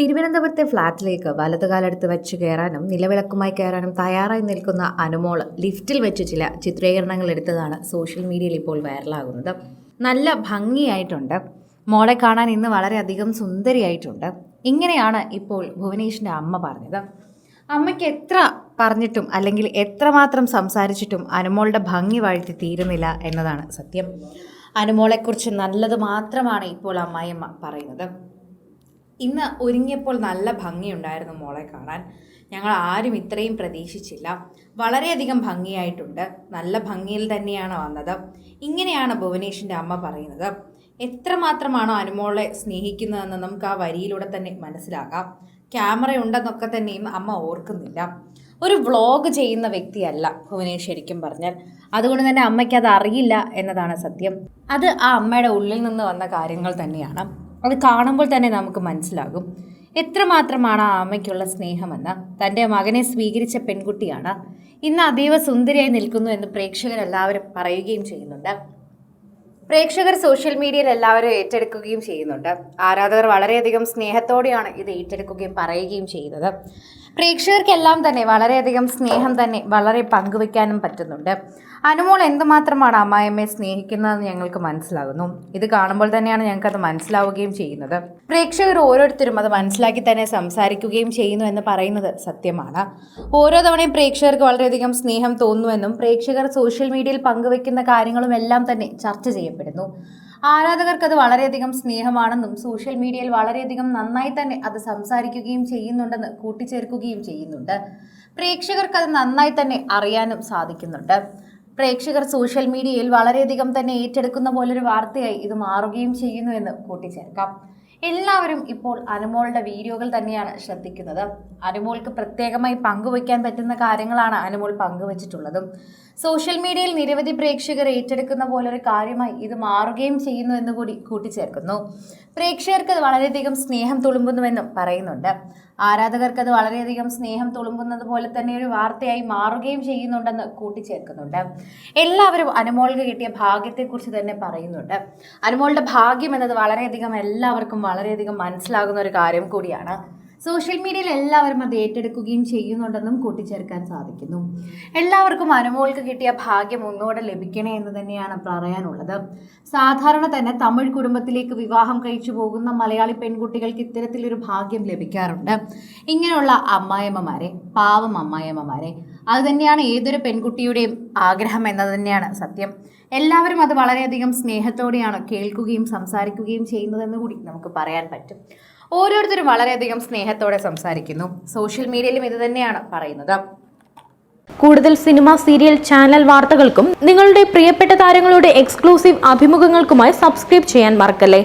തിരുവനന്തപുരത്തെ ഫ്ളാറ്റിലേക്ക് വലതുകാലെടുത്ത് വെച്ച് കയറാനും നിലവിളക്കുമായി കയറാനും തയ്യാറായി നിൽക്കുന്ന അനുമോൾ ലിഫ്റ്റിൽ വെച്ച് ചില ചിത്രീകരണങ്ങൾ എടുത്തതാണ് സോഷ്യൽ മീഡിയയിൽ ഇപ്പോൾ വൈറലാകുന്നത്. നല്ല ഭംഗിയായിട്ടുണ്ട്, മോളെ കാണാൻ ഇന്ന് വളരെയധികം സുന്ദരിയായിട്ടുണ്ട്. ഇങ്ങനെയാണ് ഇപ്പോൾ ഭുവനേഷിൻ്റെ അമ്മ പറഞ്ഞത്. അമ്മയ്ക്ക് എത്ര പറഞ്ഞിട്ടും അല്ലെങ്കിൽ എത്രമാത്രം സംസാരിച്ചിട്ടും അനുമോളുടെ ഭംഗി വാഴ്ത്തി തീരുന്നില്ല എന്നതാണ് സത്യം. അനുമോളെക്കുറിച്ച് നല്ലത് മാത്രമാണ് ഇപ്പോൾ അമ്മായിയമ്മ പറയുന്നത്. ഇന്ന് ഒരുങ്ങിയപ്പോൾ നല്ല ഭംഗിയുണ്ടായിരുന്നു മോളെ കാണാൻ. ഞങ്ങൾ ആരും ഇത്രയും പ്രതീക്ഷിച്ചില്ല. വളരെയധികം ഭംഗിയായിട്ടുണ്ട്, നല്ല ഭംഗിയിൽ തന്നെയാണ് വന്നത്. ഇങ്ങനെയാണ് ഭുവനേഷിൻ്റെ അമ്മ പറയുന്നത്. എത്രമാത്രമാണോ അനുമോളെ സ്നേഹിക്കുന്നതെന്ന് നമുക്ക് ആ വരിയിലൂടെ തന്നെ മനസ്സിലാക്കാം. ക്യാമറ ഉണ്ടെന്നൊക്കെ തന്നെയും അമ്മ ഓർക്കുന്നില്ല. ഒരു വ്ളോഗ് ചെയ്യുന്ന വ്യക്തിയല്ല ഭുവനേഷ് ശരിക്കും പറഞ്ഞാൽ. അതുകൊണ്ട് തന്നെ അമ്മയ്ക്ക് അത് അറിയില്ല എന്നതാണ് സത്യം. അത് ആ അമ്മയുടെ ഉള്ളിൽ നിന്ന് വന്ന കാര്യങ്ങൾ തന്നെയാണ്. അത് കാണുമ്പോൾ തന്നെ നമുക്ക് മനസ്സിലാകും എത്രമാത്രമാണ് ആ അമ്മയ്ക്കുള്ള സ്നേഹമെന്ന്. തൻ്റെ മകനെ സ്വീകരിച്ച പെൺകുട്ടിയാണ്. ഇന്ന് അതീവ സുന്ദരിയായി നിൽക്കുന്നു എന്ന് പ്രേക്ഷകരെല്ലാവരും പറയുകയും ചെയ്യുന്നുണ്ട്. പ്രേക്ഷകർ സോഷ്യൽ മീഡിയയിൽ എല്ലാവരും ഏറ്റെടുക്കുകയും ചെയ്യുന്നുണ്ട്. ആരാധകർ വളരെയധികം സ്നേഹത്തോടെയാണ് ഇത് ഏറ്റെടുക്കുകയും പറയുകയും ചെയ്യുന്നത്. പ്രേക്ഷകർക്കെല്ലാം തന്നെ വളരെയധികം സ്നേഹം തന്നെ വളരെ പങ്കുവയ്ക്കാനും പറ്റുന്നുണ്ട്. അനുമോൾ എന്തുമാത്രമാണ് അമ്മായിയമ്മയെ സ്നേഹിക്കുന്നതെന്ന് ഞങ്ങൾക്ക് മനസ്സിലാകുന്നു. ഇത് കാണുമ്പോൾ തന്നെയാണ് ഞങ്ങൾക്കത് മനസ്സിലാവുകയും ചെയ്യുന്നത്. പ്രേക്ഷകർ ഓരോരുത്തരും അത് മനസ്സിലാക്കി തന്നെ സംസാരിക്കുകയും ചെയ്യുന്നു എന്ന് പറയുന്നത് സത്യമാണ്. ഓരോ തവണയും പ്രേക്ഷകർക്ക് വളരെയധികം സ്നേഹം തോന്നുന്നുവെന്നും പ്രേക്ഷകർ സോഷ്യൽ മീഡിയയിൽ പങ്കുവയ്ക്കുന്ന കാര്യങ്ങളും എല്ലാം തന്നെ ചർച്ച ചെയ്യപ്പെടുന്നു. ആരാധകർക്ക് അത് വളരെയധികം സ്നേഹമാണെന്നും സോഷ്യൽ മീഡിയയിൽ വളരെയധികം നന്നായി തന്നെ അത് സംസാരിക്കുകയും ചെയ്യുന്നുണ്ടെന്ന് കൂട്ടിച്ചേർക്കുകയും ചെയ്യുന്നുണ്ട്. പ്രേക്ഷകർക്ക് അത് നന്നായി തന്നെ അറിയാനും സാധിക്കുന്നുണ്ട്. പ്രേക്ഷകർ സോഷ്യൽ മീഡിയയിൽ വളരെയധികം തന്നെ ഏറ്റെടുക്കുന്ന പോലൊരു വാർത്തയായി ഇത് മാറുകയും ചെയ്യുന്നു എന്ന് കൂട്ടിച്ചേർക്കാം. എല്ലാവരും ഇപ്പോൾ അനുമോളുടെ വീഡിയോകൾ തന്നെയാണ് ശ്രദ്ധിക്കുന്നത്. അനുമോൾക്ക് പ്രത്യേകമായി പങ്കുവയ്ക്കാൻ പറ്റുന്ന കാര്യങ്ങളാണ് അനുമോൾ പങ്കുവച്ചിട്ടുള്ളതും. സോഷ്യൽ മീഡിയയിൽ നിരവധി പ്രേക്ഷകർ ഏറ്റെടുക്കുന്ന പോലൊരു കാര്യമായി ഇത് മാറുകയും ചെയ്യുന്നു എന്ന് കൂടി കൂട്ടിച്ചേർക്കുന്നു. പ്രേക്ഷകർക്ക് അത് വളരെയധികം സ്നേഹം തുളുമ്പുന്നുവെന്നും പറയുന്നുണ്ട്. ആരാധകർക്ക് അത് വളരെയധികം സ്നേഹം തുളുമ്പുന്നത് പോലെ തന്നെ ഒരു വാർത്തയായി മാറുകയും ചെയ്യുന്നുണ്ടെന്ന് കൂട്ടിച്ചേർക്കുന്നുണ്ട്. എല്ലാവരും അനുമോൾക്ക് കിട്ടിയ ഭാഗ്യത്തെക്കുറിച്ച് തന്നെ പറയുന്നുണ്ട്. അനുമോളുടെ ഭാഗ്യം എന്നത് വളരെയധികം എല്ലാവർക്കും വളരെയധികം മനസ്സിലാകുന്ന ഒരു കാര്യം കൂടിയാണ്. സോഷ്യൽ മീഡിയയിൽ എല്ലാവരും അത് ഏറ്റെടുക്കുകയും ചെയ്യുന്നുണ്ടെന്നും കൂട്ടിച്ചേർക്കാൻ സാധിക്കുന്നു. എല്ലാവർക്കും അനുമോൾക്ക് കിട്ടിയ ഭാഗ്യം ഒന്നുകൂടെ ലഭിക്കണേ എന്ന് തന്നെയാണ് പറയാനുള്ളത്. സാധാരണ തന്നെ തമിഴ് കുടുംബത്തിലേക്ക് വിവാഹം കഴിച്ചു പോകുന്ന മലയാളി പെൺകുട്ടികൾക്ക് ഇത്തരത്തിലൊരു ഭാഗ്യം ലഭിക്കാറുണ്ട്. ഇങ്ങനെയുള്ള അമ്മായിയമ്മമാരെ, പാവം അമ്മായിയമ്മമാരെ, അത് തന്നെയാണ് ഏതൊരു പെൺകുട്ടിയുടെയും ആഗ്രഹം എന്നത് തന്നെയാണ് സത്യം. എല്ലാവരും അത് വളരെയധികം സ്നേഹത്തോടെയാണ് കേൾക്കുകയും സംസാരിക്കുകയും ചെയ്യുന്നതെന്ന് കൂടി നമുക്ക് പറയാൻ പറ്റും. ഓരോരുത്തരും വളരെയധികം സ്നേഹത്തോടെ സംസാരിക്കുന്നു. സോഷ്യൽ മീഡിയയിലും ഇത് തന്നെയാണ് പറയുന്നത്. കൂടുതൽ സിനിമ, സീരിയൽ, ചാനൽ വാർത്തകൾക്കും നിങ്ങളുടെ പ്രിയപ്പെട്ട താരങ്ങളുടെ എക്സ്ക്ലൂസീവ് അഭിമുഖങ്ങൾക്കുമായി സബ്സ്ക്രൈബ് ചെയ്യാൻ മറക്കല്ലേ.